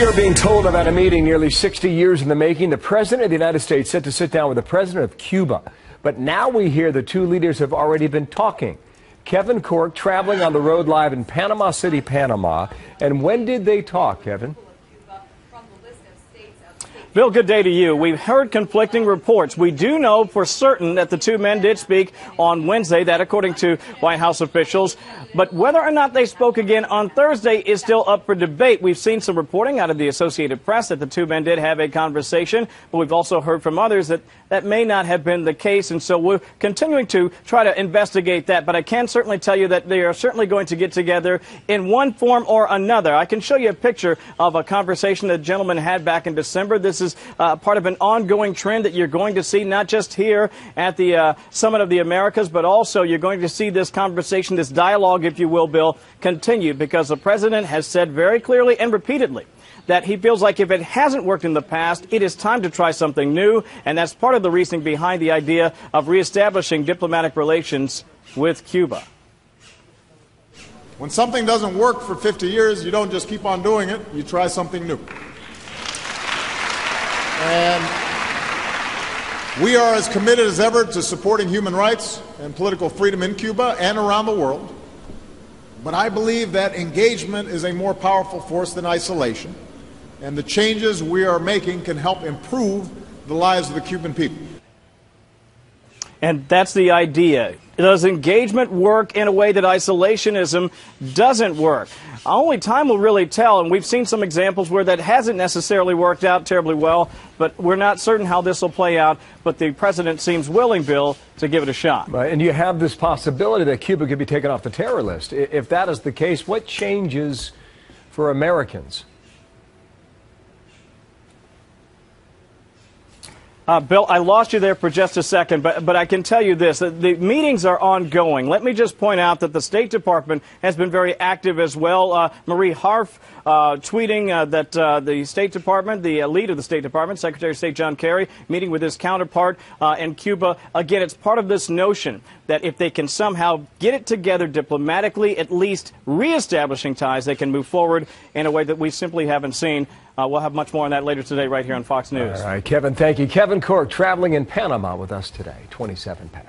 are being told about a meeting nearly 60 years in the making. The President of the United States set to sit down with the President of Cuba. But now we hear the two leaders have already been talking. Kevin Cork traveling on the road live in Panama City, Panama. And when did they talk, Kevin? Bill, good day to you. We've heard conflicting reports. We do know for certain that the two men did speak on Wednesday, that according to White House officials. But whether or not they spoke again on Thursday is still up for debate. We've seen some reporting out of the Associated Press that the two men did have a conversation, but we've also heard from others that that may not have been the case. And so we're continuing to try to investigate that. But I can certainly tell you that they are certainly going to get together in one form or another. I can show you a picture of a conversation that gentleman had back in December. This is part of an ongoing trend that you're going to see not just here at the Summit of the Americas, but also you're going to see this conversation, this dialogue, if you will, Bill, continue, because the president has said very clearly and repeatedly that he feels like if it hasn't worked in the past, it is time to try something new, and that's part of the reasoning behind the idea of reestablishing diplomatic relations with Cuba. When something doesn't work for 50 years, you don't just keep on doing it, you try something new. And we are as committed as ever to supporting human rights and political freedom in Cuba and around the world. But I believe that engagement is a more powerful force than isolation. And the changes we are making can help improve the lives of the Cuban people. And that's the idea. Does engagement work in a way that isolationism doesn't work? Only time will really tell, and we've seen some examples where that hasn't necessarily worked out terribly well, but we're not certain how this will play out. But the president seems willing, Bill, to give it a shot. Right, and you have this possibility that Cuba could be taken off the terror list. If that is the case, what changes for Americans? Bill, I lost you there for just a second, but I can tell you this. The meetings are ongoing. Let me just point out that the State Department has been very active as well. Marie Harf tweeting that the State Department, the lead of the State Department, Secretary of State John Kerry, meeting with his counterpart in Cuba. Again, it's part of this notion that if they can somehow get it together diplomatically, at least reestablishing ties, they can move forward in a way that we simply haven't seen. We'll have much more on that later today right here on Fox News. All right, Kevin, thank you. Kevin Cork traveling in Panama with us today, 27 past.